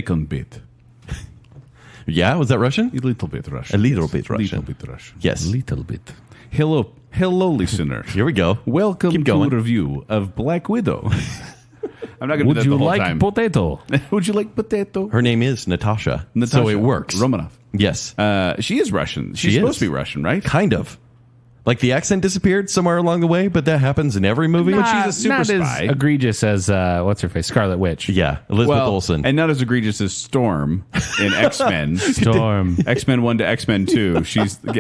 BaconBit. Yeah, was that Russian? A little bit Russian. A little bit Russian. Little bit Russian. Yes. Little bit. Hello, listener. Here we go. Welcome Keep to going. a review of Black Widow. I'm not going to do that the whole time. Potato? Would you like potato? Her name is Natasha. So it works. Romanoff. Yes. She is Russian. She's She supposed is. to be Russian, right? Kind of. Like the accent disappeared somewhere along the way, but that happens in every movie. But she's a super not spy. as egregious as what's her face, Scarlet Witch. Yeah, Elizabeth Olsen. And not as egregious as Storm in X-Men. Storm. X-Men 1 to X-Men 2.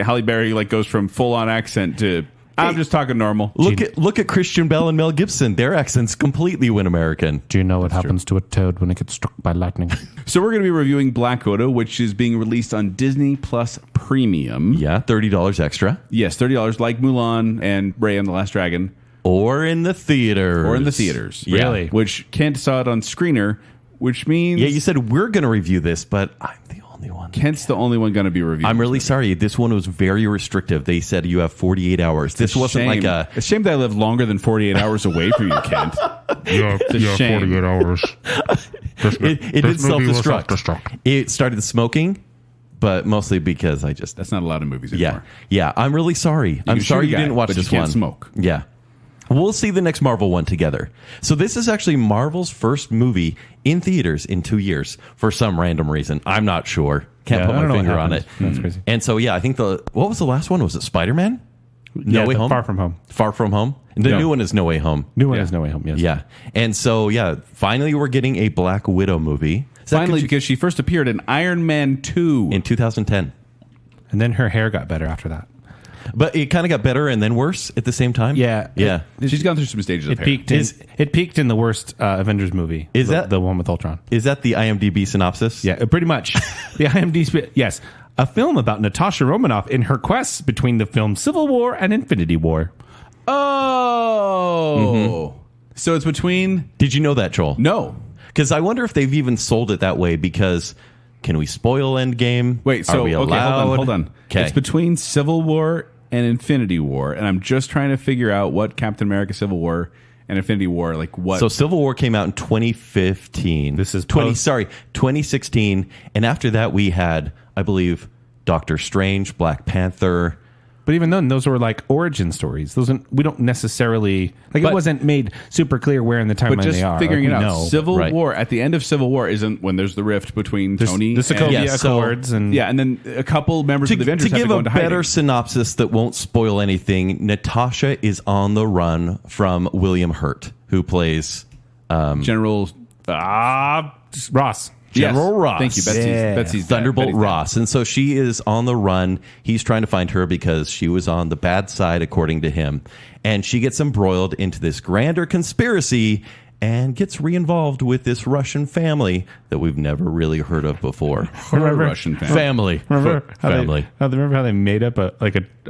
Halle Berry goes from full-on accent to I'm just talking normal. Look at Christian Bale and Mel Gibson. Their accents completely went American. Do you know what happens to a toad when it gets struck by lightning? So we're going to be reviewing Black Widow, which is being released on Disney Plus Premium. Yeah, $30 extra. Yes, $30 like Mulan and Raya and the Last Dragon. Or in the theaters. Yeah. Really? Which Kent saw it on Screener, which means... Yeah, you said we're going to review this, but I'm the only one. Kent's the only one going to be reviewing. I'm really sorry. This one was very restrictive. They said you have 48 hours. This wasn't like a... It's a shame that I live longer than 48 hours away from you, Kent. Yeah, a shame. 48 hours. It did self-destruct. It started smoking, but mostly because I just... That's not a lot of movies anymore. Yeah, I'm really sorry. I'm sorry you didn't watch but this you can't one. smoke. Yeah. We'll see the next Marvel one together. So this is actually Marvel's first movie in theaters in 2 years for some random reason. I'm not sure. Can't put my finger on it. That's crazy. And so, yeah, I think what was the last one? Was it Spider-Man? No Way Home? Far From Home. Far From Home? The new one is No Way Home. New one is No Way Home, yes. Yeah. And so, yeah, finally we're getting a Black Widow movie. Finally, because she first appeared in Iron Man 2. In 2010. And then her hair got better after that. But it kind of got better and then worse at the same time? Yeah. Yeah. She's gone through some stages of It hair. peaked in the worst Avengers movie. Is that the one with Ultron? Is that the IMDb synopsis? Yeah, pretty much. The IMDb, yes. A film about Natasha Romanoff in her quests between the film Civil War and Infinity War. Oh. So it's between... Did you know that, Joel? No. Because I wonder if they've even sold it that way because can we spoil Endgame? Wait, so Are we okay, allowed? hold on. Okay. It's between Civil War and Infinity War, and I'm just trying to figure out what Captain America Civil War and Infinity War, like what. So Civil War came out in 2015. This is 2016, and after that we had, I believe, Doctor Strange, Black Panther. But even then, those were like origin stories. We don't necessarily it wasn't made super clear where in the timeline but just they are. figuring Like, it out. we know. Civil Right. War, at the end of Civil War, isn't when there's the rift between Tony the Sokovia and... Yeah, so- Accords and Yeah, and then a couple members of the Avengers have to give go a into better hiding. synopsis that won't spoil anything, Natasha is on the run from William Hurt, who plays General... Ross. General Yes. Ross. Thank you, Betsy's dad. Thunderbolt Betty's dad. Ross. And so she is on the run. He's trying to find her because she was on the bad side, according to him. And she gets embroiled into this grander conspiracy and gets re-involved with this Russian family that we've never really heard of before. Remember- Russian family. Remember how family. remember how they made up a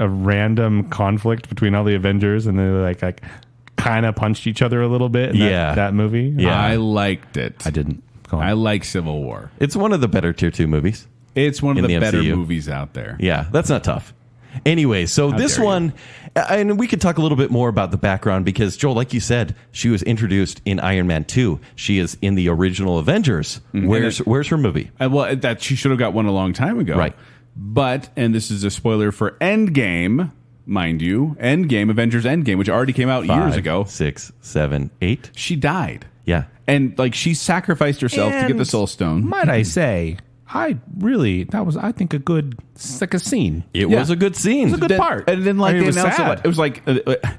random conflict between all the Avengers and they like kind of punched each other a little bit in that movie? Yeah. I liked it. I didn't. Go on. I like Civil War. It's one of the better tier 2 movies. It's one of In the the better MCU. movies out there. Yeah, that's not tough. Anyway, so this dare you. one, and we could talk a little bit more about the background because, Joel, like you said, she was introduced in Iron Man 2. She is in the original Avengers. Where's her movie? Well, that she should have got one a long time ago. Right. But, and this is a spoiler for Endgame, mind you, Avengers Endgame, which already came out years 5, ago. 6, 7, 8. She died. Yeah. And she sacrificed herself to get the Soul Stone. Might I say, I think a good, like a scene. It was a good scene. It was a good part. And then I mean, they it was announced sad. it was like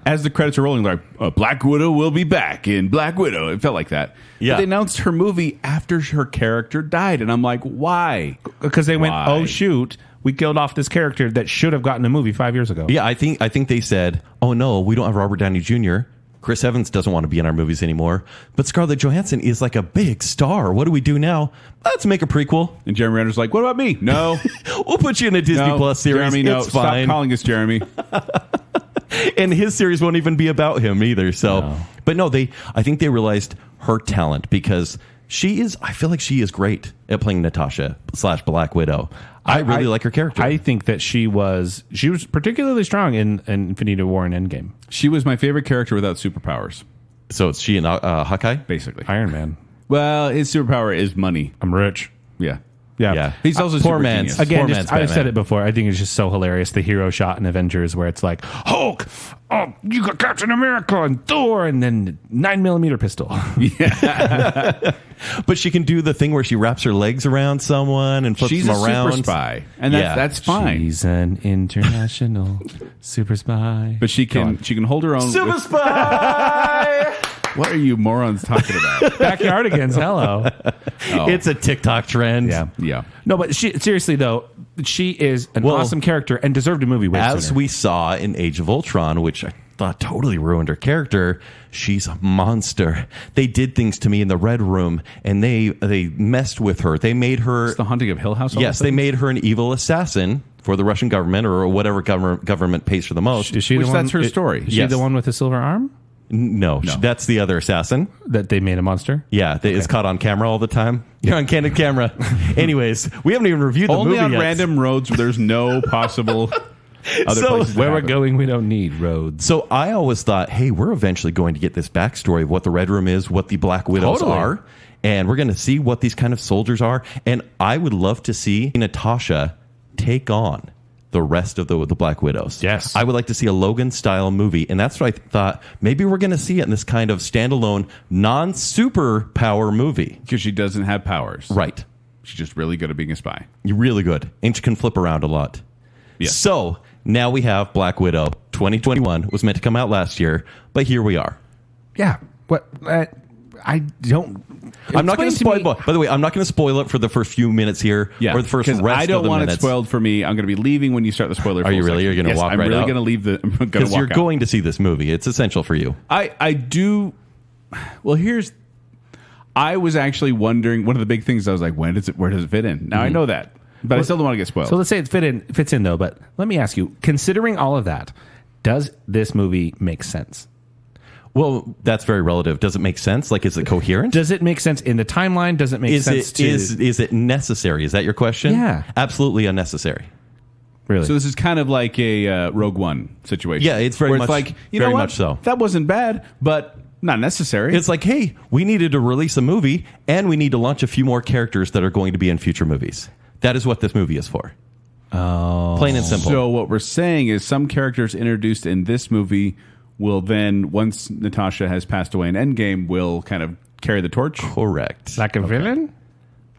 as the credits are rolling, they're like Black Widow will be back in Black Widow. It felt like that. Yeah. But they announced her movie after her character died, and I'm like, why? Because they went, Why? oh shoot, we killed off this character that should have gotten a movie 5 years ago. Yeah, I think they said, oh no, we don't have Robert Downey Jr. Chris Evans doesn't want to be in our movies anymore. But Scarlett Johansson is like a big star. What do we do now? Let's make a prequel. And Jeremy Renner's like, what about me? No. We'll put you in a Disney No, Plus series. Jeremy, no. It's fine. Stop calling us Jeremy. And his series won't even be about him either. So, But no, I think they realized her talent because I feel like she is great at playing Natasha / Black Widow. I really like her character. I think that she was particularly strong in Infinity War and Endgame. She was my favorite character without superpowers, So it's she and Hawkeye? basically. Iron Man. Well, his superpower is money. I'm rich. Yeah. Yeah. He's also Poor super man's- genius. Again, Poor just, man's I've said Batman. it before. I think it's just so hilarious. The hero shot in Avengers where it's like, Hulk, oh, you got Captain America and Thor, and then 9mm pistol. But she can do the thing where she wraps her legs around someone and flips She's them a around. super spy, and that's fine. She's an international super spy. But she can hold her own. Super spy! What are you morons talking about? Backyardigans, hello. Oh. It's a TikTok trend. Yeah. No, but seriously, though, she is an awesome character and deserved a movie way As sooner. we saw in Age of Ultron, which I thought totally ruined her character, she's a monster. They did things to me in the Red Room, and they messed with her. They made her... It's the Haunting of Hill House? Yes, they made her an evil assassin for the Russian government or whatever government pays for the most. Is she Which the one, that's her story. Is she Yes. the one with the silver arm? No, that's the other assassin. That they made a monster? Yeah, that is caught on camera all the time. You're on candid camera. Anyways, we haven't even reviewed the Only movie on yet. random roads where there's no possible other So- places. to Where we're happen. going, we don't need roads. So I always thought, hey, we're eventually going to get this backstory of what the Red Room is, what the Black Widows Totally. are, and we're going to see what these kind of soldiers are. And I would love to see Natasha take on the rest of the Black Widows. Yes. I would like to see a Logan-style movie, and that's what I thought. Maybe we're going to see it in this kind of standalone, non-superpower movie. Because she doesn't have powers. Right. She's just really good at being a spy. You're really good, and she can flip around a lot. Yeah. So now we have Black Widow. 2021 was meant to come out last year, but here we are. Yeah. What? I don't... I'm not going to Explain spoil. By the way, I'm not going to spoil it for the first few minutes here, Yeah. or the first rest Because I don't of the want minutes. it spoiled for me. I'm going to be leaving when you start the spoiler. Are you really? section. You're gonna Yes, walk I'm right really out? going to leave the... I'm going to Because walk you're out. going to see this movie. It's essential for you. I do... Well, I was actually wondering... One of the big things I was like, where does it fit in? Now I know that. But I still don't want to get spoiled. So let's say it fits in, though. But let me ask you, considering all of that, does this movie make sense? Well, that's very relative. Does it make sense? Like, is it coherent? Does it make sense in the timeline? Does it make sense Is it necessary? Is that your question? Yeah. Absolutely unnecessary. really? So this is kind of like a Rogue One situation. Yeah, it's very where much- it's like, you very know what? much so. That wasn't bad, but not necessary. It's like, hey, we needed to release a movie, and we need to launch a few more characters that are going to be in future movies. That is what this movie is for. Oh. Plain and simple. So what we're saying is some characters introduced in this movie will then, once Natasha has passed away in Endgame, will kind of carry the torch, Correct. like a villain?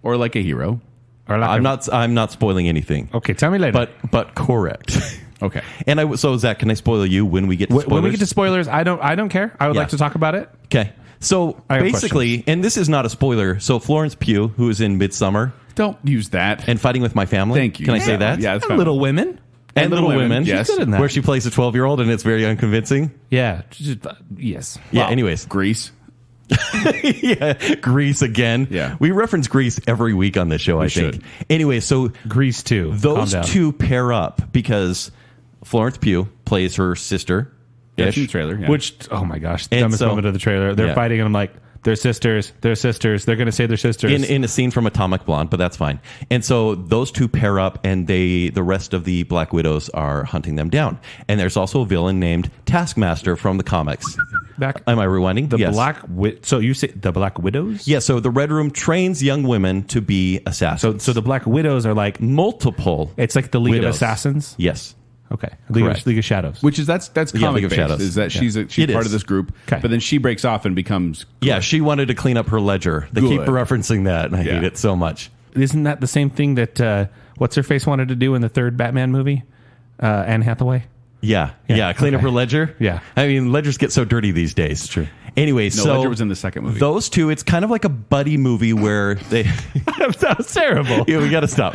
or like a hero. Or like I'm not spoiling anything. Okay, tell me later. But correct. Okay. And so Zach, can I spoil you when we get to spoilers? when we get to spoilers, I don't care. I would Yeah. like to talk about it. Okay. So I have basically, and this is not a spoiler. So Florence Pugh, who is in Midsommar Don't use that. and Fighting with My Family. Thank you. Can I say that? Yeah, that's And fine. Little Women. And Little Women. yes. She's good in that. Where she plays a 12-year-old and it's very unconvincing. Yeah. Yes. Yeah. Well, Anyways. Grease. Yeah. Grease again. Yeah. We reference Grease every week on this show, I think. should. Anyway, so Grease 2. those Calm down. two pair up because Florence Pugh plays her sister. That's in the trailer. Yeah. Which, oh my gosh, the And dumbest so- moment of the trailer. They're Yeah. fighting, and I'm like, they're sisters. They're sisters. They're going to say they're sisters. In a scene from Atomic Blonde, but that's fine. And so those two pair up, and the rest of the Black Widows are hunting them down. And there's also a villain named Taskmaster from the comics. Back, Am I rewinding? the Yes. So you say the Black Widows? Yeah, so the Red Room trains young women to be assassins. So the Black Widows are like, multiple. it's like the League Widows. of Assassins? Yes. Okay. Correct. League of Shadows. Which is that's Yeah, comic League of based. Shadows. Is that Yeah. she's It part is. of this group, Okay. but then she breaks off and becomes Yeah, she wanted to clean up her ledger. They keep Good. referencing that, and I Yeah. hate it so much. Isn't that the same thing that what's her face wanted to do in the third Batman movie? Anne Hathaway. Yeah. Clean up okay. her ledger. Yeah. I mean, ledgers get so dirty these days. It's true. Anyway, No, so Ledger was in the second movie. Those two, it's kind of like a buddy movie where they. That was terrible. Yeah, we got to stop.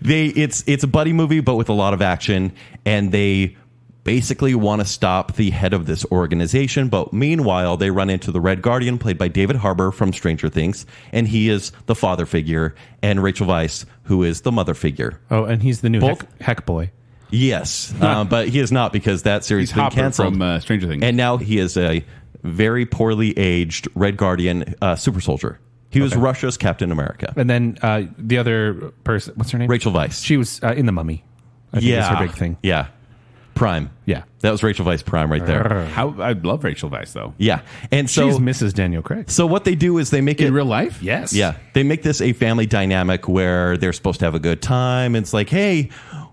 It's a buddy movie, but with a lot of action, and they basically want to stop the head of this organization. But meanwhile, they run into the Red Guardian, played by David Harbour from Stranger Things, and he is the father figure, and Rachel Weisz, who is the mother figure. Oh, and he's the new Both- heck boy. Yes, but he is not because that series He's has been Hopper canceled. from Stranger Things. And now he is a very poorly aged Red Guardian super soldier. He was Russia's Captain America. And then the other person, what's her name? Rachel Weisz. She was in The Mummy. I think is her big thing. Yeah. Prime. Yeah. That was Rachel Weisz Prime right there. I love Rachel Weisz though. Yeah. And so She's Mrs. Daniel Craig. So what they do is they make it In real life? Yes. Yeah, they make this a family dynamic where they're supposed to have a good time. It's like, hey,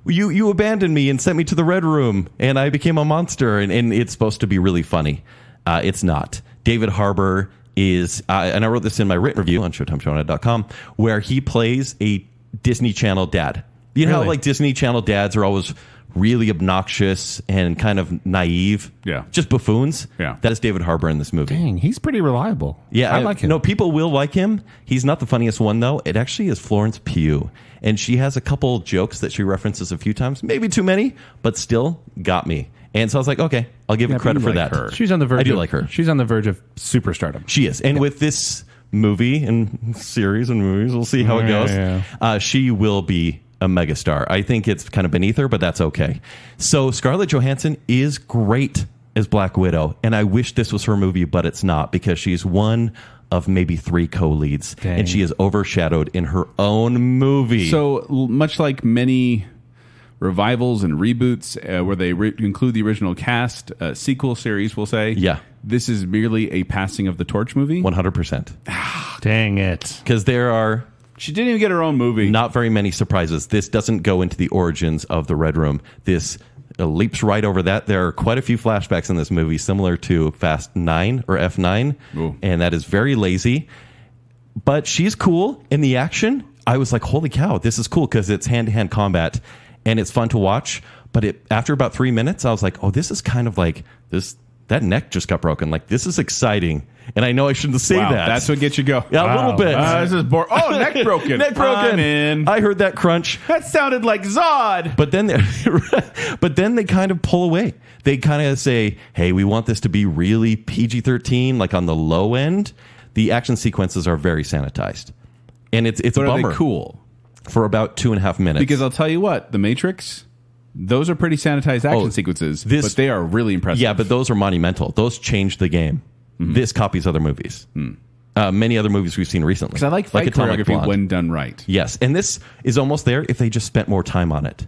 you abandoned me and sent me to the Red Room, and I became a monster, and it's supposed to be really funny. It's not. David Harbour is, and I wrote this in my written review on ShowtimeShownet.com, where he plays a Disney Channel dad. You know how like Disney Channel dads are always really obnoxious and kind of naive. Yeah. Just buffoons. Yeah. That is David Harbour in this movie. Dang, he's pretty reliable. Yeah. I like him. No, people will like him. He's not the funniest one, though. It actually is Florence Pugh. And she has a couple jokes that she references a few times. Maybe too many, but still got me. And so I was like, okay, I'll give her credit for that. her. She's on the verge. I do like her. She's on the verge of superstardom. She is. And with this movie and series and movies, we'll see how it goes. Yeah. She will be a megastar. I think it's kind of beneath her, but that's okay. So Scarlett Johansson is great as Black Widow, and I wish this was her movie, but it's not, because she's one of maybe 3 co-leads, Dang. and she is overshadowed in her own movie. So much like many revivals and reboots where they include the original cast, sequel series, we'll say. Yeah. This is merely a passing of the torch movie. 100%. Dang it. Because there are She didn't even get her own movie. not very many surprises. This doesn't go into the origins of the Red Room. This leaps right over that. There are quite a few flashbacks in this movie, similar to Fast 9 or F9, Ooh. and that is very lazy. But she's cool in the action. I was like, holy cow, this is cool because it's hand-to-hand combat, and it's fun to watch. But after about 3 minutes, I was like, oh, this is kind of like this. That neck just got broken. Like, this is exciting. And I know I shouldn't say Wow, that. that's what gets you go. Yeah, a little bit. This is boring. Oh, neck broken. Neck broken. I'm in. I heard that crunch. That sounded like Zod. But then they kind of pull away. They kind of say, hey, we want this to be really PG-13, like on the low end. The action sequences are very sanitized. And it's a But are bummer. they cool? For about 2.5 minutes. Because I'll tell you what, The Matrix, those are pretty sanitized action sequences, but they are really impressive. Yeah, but those are monumental. Those changed the game. Mm-hmm. This copies other movies. Many other movies we've seen recently. Because I like fight Atomic choreography Blonde. when done right. Yes, and this is almost there if they just spent more time on it,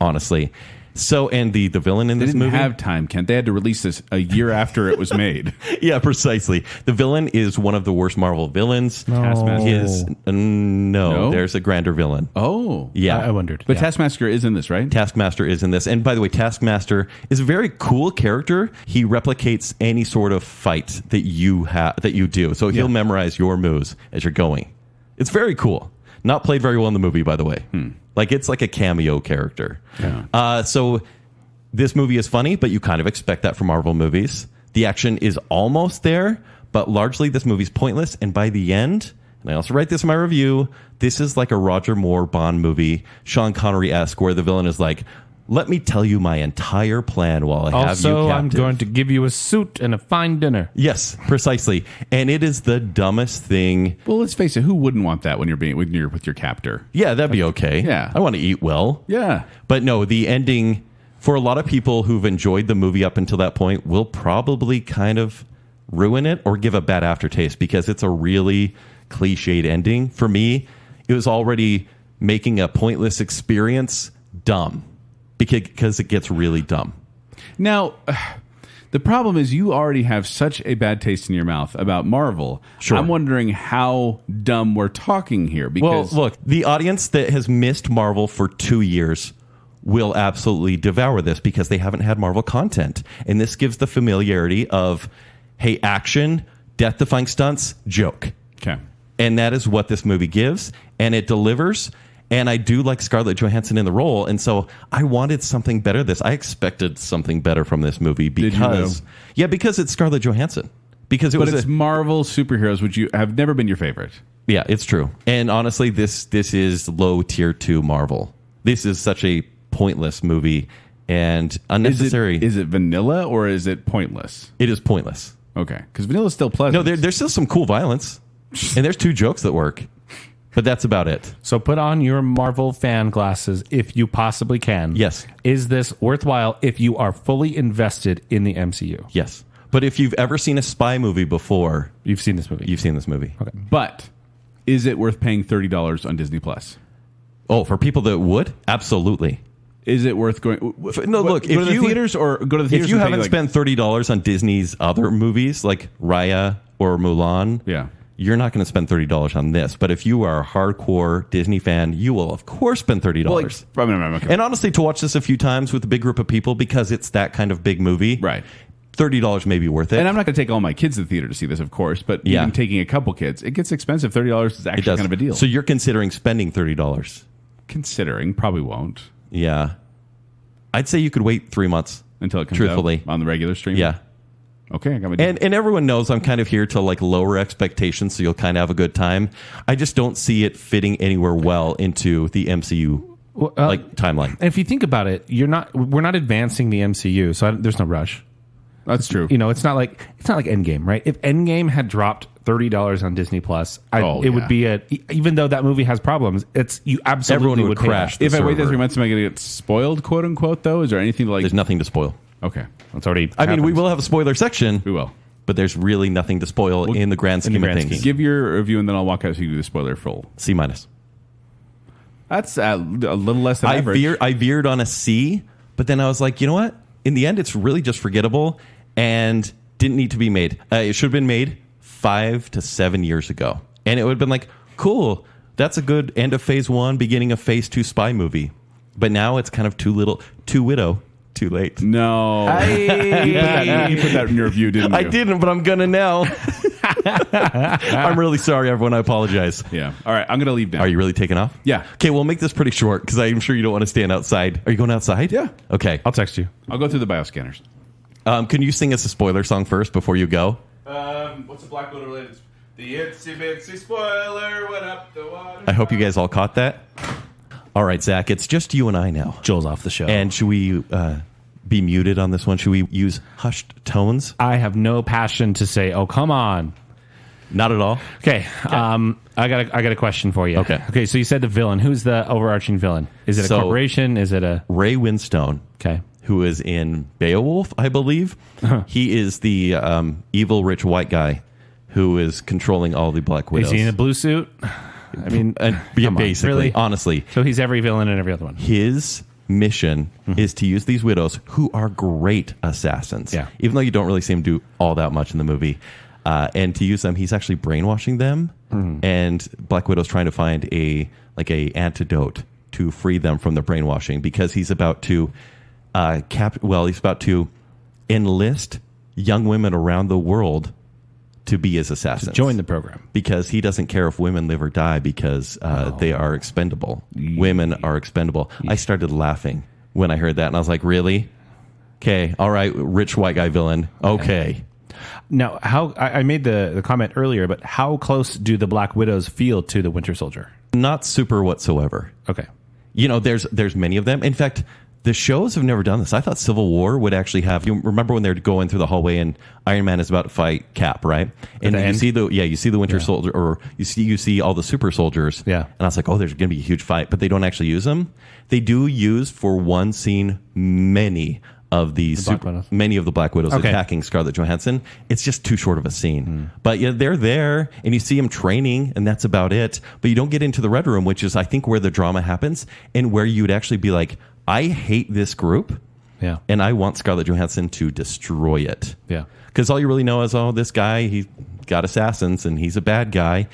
honestly. So, and the villain in They this didn't movie... have time, Kent. They had to release this a year after it was made. Yeah, precisely. The villain is one of the worst Marvel villains. Taskmaster. No, there's a grander villain. Oh. Yeah. I wondered. But Yeah. Taskmaster is in this, right? Taskmaster is in this. And by the way, Taskmaster is a very cool character. He replicates any sort of fight that you do. So he'll memorize your moves as you're going. It's very cool. Not played very well in the movie, by the way. Like, it's like a cameo character. Yeah. So this movie is funny, but you kind of expect that from Marvel movies. The action is almost there, but largely this movie's pointless. And by the end, and I also write this in my review, this is like a Roger Moore Bond movie, Sean Connery-esque, where the villain is like, let me tell you my entire plan while I have you Also, captive. I'm going to give you a suit and a fine dinner. Yes, precisely. And it is the dumbest thing. Well, let's face it. Who wouldn't want that when you're with your captor? Yeah, that'd be okay. Yeah. I want to eat well. Yeah. But no, the ending, for a lot of people who've enjoyed the movie up until that point, will probably kind of ruin it or give a bad aftertaste because it's a really cliched ending. For me, it was already making a pointless experience dumb because it gets really dumb. Now, the problem is you already have such a bad taste in your mouth about Marvel. Sure. I'm wondering how dumb we're talking here. Because Well, look, the audience that has missed Marvel for 2 years will absolutely devour this because they haven't had Marvel content. And this gives the familiarity of, hey, action, death-defying stunts, joke. Okay. And that is what this movie gives. And it delivers. And I do like Scarlett Johansson in the role. And so I wanted something better this. I expected something better from this movie because... Yeah, because it's Scarlett Johansson. Because But it's Marvel superheroes, which you have never been your favorite. Yeah, it's true. And honestly, this is low tier 2 Marvel. This is such a pointless movie and unnecessary. Is it vanilla or is it pointless? It is pointless. Okay. Because vanilla is still pleasant. No, there's still some cool violence. And there's 2 jokes that work. But that's about it. So put on your Marvel fan glasses if you possibly can. Yes. Is this worthwhile if you are fully invested in the MCU? Yes. But if you've ever seen a spy movie before, You've seen this movie. you've seen this movie. Okay. But is it worth paying $30 on Disney Plus? Oh, for people that would? Absolutely. Is it worth going? No, look. Go to the theaters or go to the theaters. If you haven't spent $30 on Disney's other movies like Raya or Mulan, you're not going to spend $30 on this. But if you are a hardcore Disney fan, you will of course spend $30. And honestly, to watch this a few times with a big group of people because it's that kind of big movie, right? $30 may be worth it. And I'm not going to take all my kids to the theater to see this, of course. But even taking a couple kids, it gets expensive. $30 is actually kind of a deal. So you're considering spending $30? Considering, probably won't. Yeah, I'd say you could wait 3 months until it comes truthfully out on the regular stream. Yeah. Okay, I got my deal. And everyone knows I'm kind of here to like lower expectations, so you'll kind of have a good time. I just don't see it fitting anywhere well into the MCU timeline. And if you think about it, we're not advancing the MCU, so there's no rush. That's true. It's not like Endgame, right? If Endgame had dropped $30 on Disney Plus, it would be even though that movie has problems, you absolutely would crash. Pay if I wait that 3 months, am I going to get spoiled, quote unquote? Though, is there anything to like? There's nothing to spoil. Okay, it's already. I mean, we will have a spoiler section. We will, but there's really nothing to spoil in the grand scheme of things. Give your review, and then I'll walk out so you do the spoiler full. C-. That's a little less than average. I veered on a C, but then I was like, you know what? In the end, it's really just forgettable and didn't need to be made. It should have been made 5 to 7 years ago, and it would have been like, cool. That's a good end of phase 1, beginning of phase 2 spy movie. But now it's kind of too little, too widow. Too late. No. You put that in your review, didn't you? I didn't, but I'm going to now. I'm really sorry, everyone. I apologize. Yeah. All right. I'm going to leave now. Are you really taking off? Yeah. Okay, we'll make this pretty short because I'm sure you don't want to stand outside. Are you going outside? Yeah. Okay. I'll text you. I'll go through the bioscanners. Can you sing us a spoiler song first before you go? What's the Black Widow related? The itsy bitsy spoiler went up the water. I hope you guys all caught that. All right, Zach, it's just you and I now. Joel's off the show. And should we be muted on this one? Should we use hushed tones? I have no passion to say, oh, come on. Not at all. Okay. I got a question for you. Okay. So you said the villain. Who's the overarching villain? Is it a corporation? Is it a Ray Winstone? Okay. Who is in Beowulf, I believe. He is the evil rich white guy who is controlling all the Black Widows. Is he in a blue suit? I mean, basically, really? Honestly. So he's every villain in every other one. His mission is to use these widows, who are great assassins. Yeah. Even though you don't really see him do all that much in the movie. And to use them, he's actually brainwashing them. And Black Widow's trying to find a antidote to free them from the brainwashing, because he's about to he's about to enlist young women around the world to be his assassins. To join the program. Because he doesn't care if women live or die, because they are expendable. Women are expendable. I started laughing when I heard that, and I was like, really? Okay, all right, rich white guy villain. Okay. Now, I made the comment earlier, but how close do the Black Widows feel to the Winter Soldier? Not super whatsoever. Okay. There's many of them. In fact, the shows have never done this. I thought Civil War would actually have. You remember when they're going through the hallway and Iron Man is about to fight Cap, right? And you see the Winter Soldier, or you see all the super soldiers. Yeah. And I was like, oh, there's going to be a huge fight, but they don't actually use them. They do use for one scene many of the Black Widows attacking Scarlett Johansson. It's just too short of a scene. But they're there, and you see them training, and that's about it. But you don't get into the Red Room, which is, I think, where the drama happens, and where you would actually be like, I hate this group, and I want Scarlett Johansson to destroy it. Yeah. Because all you really know is, this guy, he got assassins, and he's a bad guy.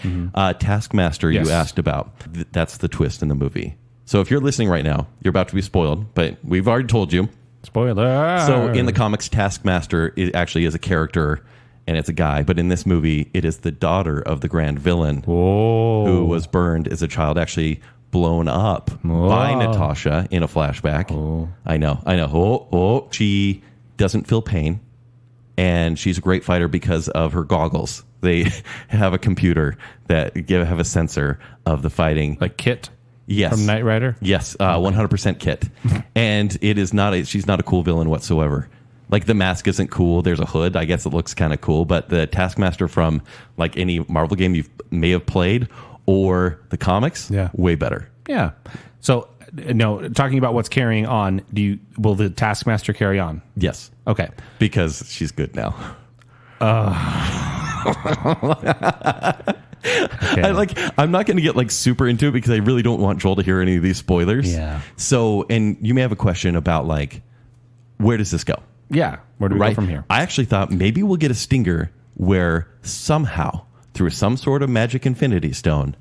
Taskmaster, you asked about. That's the twist in the movie. So if you're listening right now, you're about to be spoiled, but we've already told you. Spoiler. So in the comics, Taskmaster actually is a character, and it's a guy. But in this movie, it is the daughter of the grand villain who was burned as a child, actually blown up by Natasha in a flashback. I know. She doesn't feel pain, and she's a great fighter because of her goggles. They have a computer that have a sensor of the fighting. Like Kit? Yes. From Knight Rider? Yes, 100% Kit. And it is she's not a cool villain whatsoever. Like, the mask isn't cool. There's a hood. I guess it looks kind of cool. But the Taskmaster from, like, any Marvel game you may have played or the comics, way better. Yeah. So, no, talking about what's carrying on, will the Taskmaster carry on? Yes. Okay. Because she's good now. Okay. I'm not going to get like super into it because I really don't want Joel to hear any of these spoilers. Yeah. So, and you may have a question about like, where does this go? Yeah. Where do we go from here? I actually thought maybe we'll get a stinger where somehow through some sort of magic infinity stone,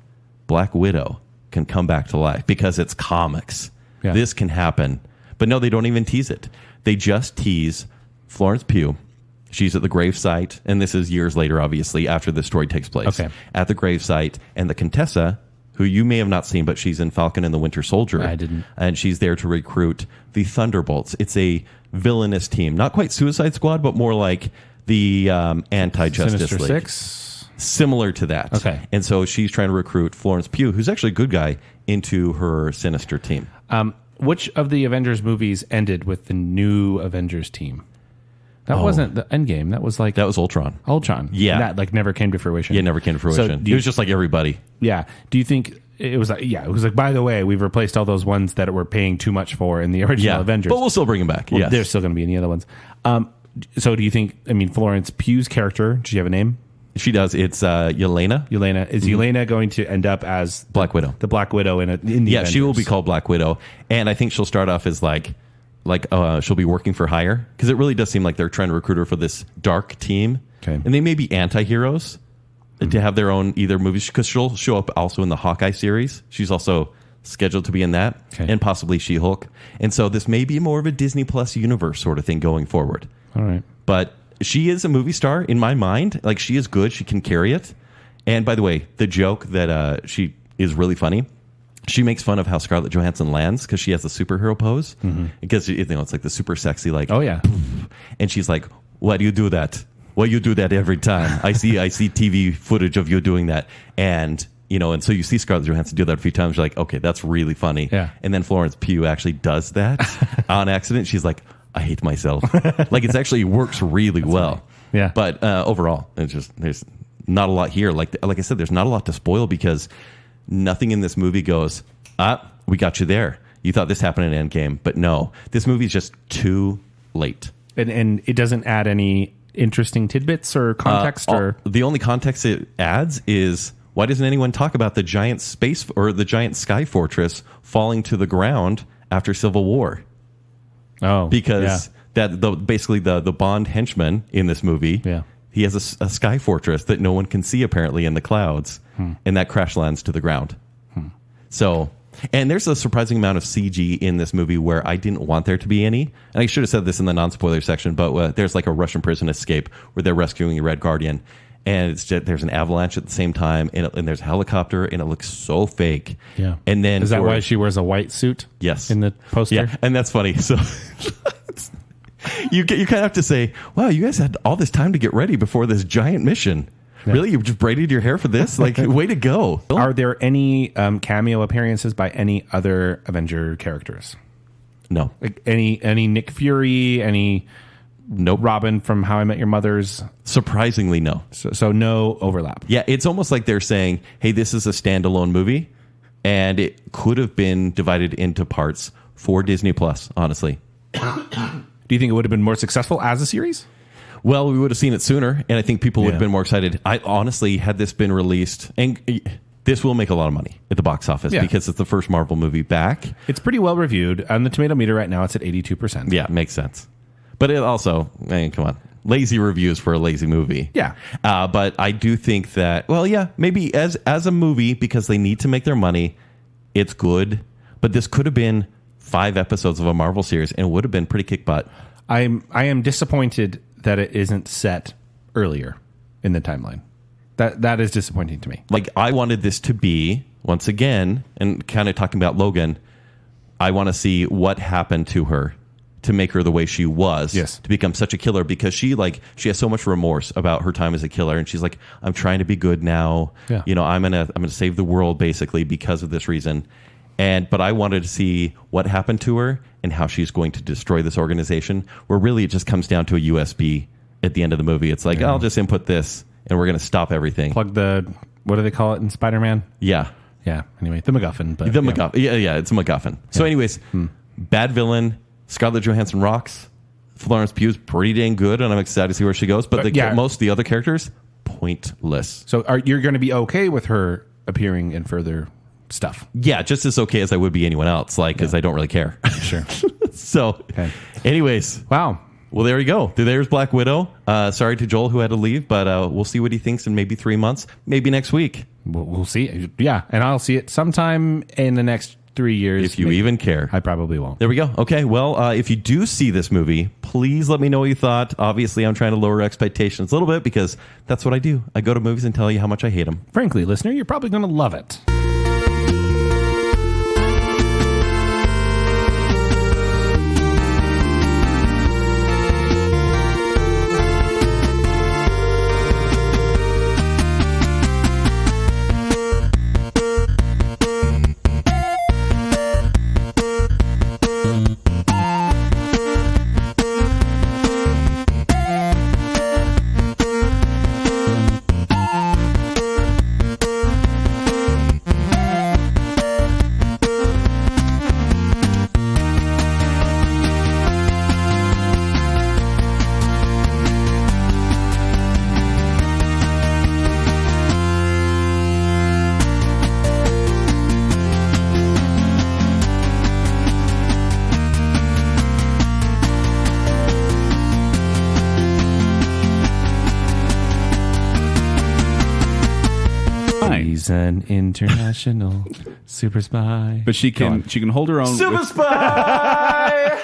Black Widow can come back to life because it's comics. Yeah. This can happen. But no, they don't even tease it. They just tease Florence Pugh. She's at the gravesite, and this is years later, obviously, after the story takes place. Okay. At the gravesite, and the Contessa, who you may have not seen, but she's in Falcon and the Winter Soldier. I didn't. And she's there to recruit the Thunderbolts. It's a villainous team. Not quite Suicide Squad, but more like the anti-Justice Sinister League. Six? Similar to that. Okay. And so she's trying to recruit Florence Pugh, who's actually a good guy, into her Sinister team. Which of the Avengers movies ended with the new Avengers team? That wasn't the Endgame. That was like... That was Ultron. Ultron. Yeah. And that like never came to fruition. Yeah, never came to fruition. It was just like everybody. Yeah. Do you think it was like, it was like, by the way, we've replaced all those ones that we're paying too much for in the original Avengers. But we'll still bring them back. Well, Yes. there's still going to be any other ones. So do you think, Florence Pugh's character, does she have a name? She does. It's Yelena. Yelena. Is Yelena going to end up as Black Widow. the Black Widow in the Yeah, Avengers? she will be called Black Widow. And I think she'll start off as she'll be working for hire. Because it really does seem like they're trying to recruit her for this dark team. Okay. And they may be anti-heroes to have their own either movies. Because she'll show up also in the Hawkeye series. She's also scheduled to be in that. Okay. And possibly She-Hulk. And so this may be more of a Disney Plus universe sort of thing going forward. All right. But she is a movie star in my mind. Like, she is good. She can carry it. And by the way, the joke that she is really funny. She makes fun of how Scarlett Johansson lands because she has the superhero pose. Because it's like the super sexy, like, Oh, yeah. and she's like, "Why do you do that? Why you do that every time? I see TV footage of you doing that." And and so you see Scarlett Johansson do that a few times. You're like, okay, that's really funny. Yeah. And then Florence Pugh actually does that on accident. She's like, I hate myself. Like, it actually works really well. funny. Yeah. But overall, it's just there's not a lot here. Like I said, there's not a lot to spoil because nothing in this movie goes, we got you there. You thought this happened in Endgame, but no, this movie's just too late. And it doesn't add any interesting tidbits or context or... The only context it adds is, why doesn't anyone talk about the giant space or the giant sky fortress falling to the ground after Civil War? Oh, Because basically the Bond henchman in this movie, he has a sky fortress that no one can see apparently in the clouds, and that crash lands to the ground. So, and there's a surprising amount of CG in this movie where I didn't want there to be any. And I should have said this in the non-spoiler section, but there's like a Russian prison escape where they're rescuing a Red Guardian, and there's an avalanche at the same time, and there's a helicopter, and it looks so fake. Yeah. And then Is that why she wears a white suit? Yes. In the poster? Yeah, and that's funny. So you kind of have to say, wow, you guys had all this time to get ready before this giant mission. Yeah. Really? You just braided your hair for this? Like, way to go. Are there any cameo appearances by any other Avenger characters? No. Like any Nick Fury, any Nope. Robin from How I Met Your Mother's? Surprisingly, no. So no overlap. Yeah, it's almost like they're saying, hey, this is a standalone movie, and it could have been divided into parts for Disney Plus, honestly. Do you think it would have been more successful as a series? Well, we would have seen it sooner, and I think people would have been more excited. I honestly, had this been released, and this will make a lot of money at the box office because it's the first Marvel movie back. It's pretty well reviewed. On the tomato meter right now, it's at 82%. Yeah, makes sense. But it also, come on, lazy reviews for a lazy movie. Yeah. But I do think that, maybe as a movie, because they need to make their money, it's good. But this could have been 5 episodes of a Marvel series and would have been pretty kick butt. I am disappointed that it isn't set earlier in the timeline. That is disappointing to me. Like, I wanted this to be, once again, and kind of talking about Logan, I want to see what happened to her to make her the way she was, to become such a killer, because she has so much remorse about her time as a killer, and she's like, I'm trying to be good now. Yeah. I'm gonna save the world basically because of this reason. But I wanted to see what happened to her and how she's going to destroy this organization, where really it just comes down to a USB at the end of the movie. It's like, I'll just input this and we're going to stop everything. Plug the, what do they call it in Spider-Man? Yeah. Yeah. Anyway, the MacGuffin. But MacGuffin. Yeah, it's a MacGuffin. So anyways, bad villain, Scarlett Johansson rocks. Florence Pugh's pretty dang good, and I'm excited to see where she goes. But most of the other characters, pointless. So you're going to be okay with her appearing in further stuff? Yeah, just as okay as I would be anyone else, because I don't really care. Sure. So, anyways. Wow. Well, there you go. There's Black Widow. Sorry to Joel who had to leave, but we'll see what he thinks in maybe 3 months, maybe next week. We'll see. Yeah, and I'll see it sometime in the next 3 years. If you even care. I probably won't. There we go. Okay, well, if you do see this movie, please let me know what you thought. Obviously, I'm trying to lower expectations a little bit because that's what I do. I go to movies and tell you how much I hate them. Frankly, listener, you're probably going to love it. He's an international super spy. But she can hold her own. Super spy!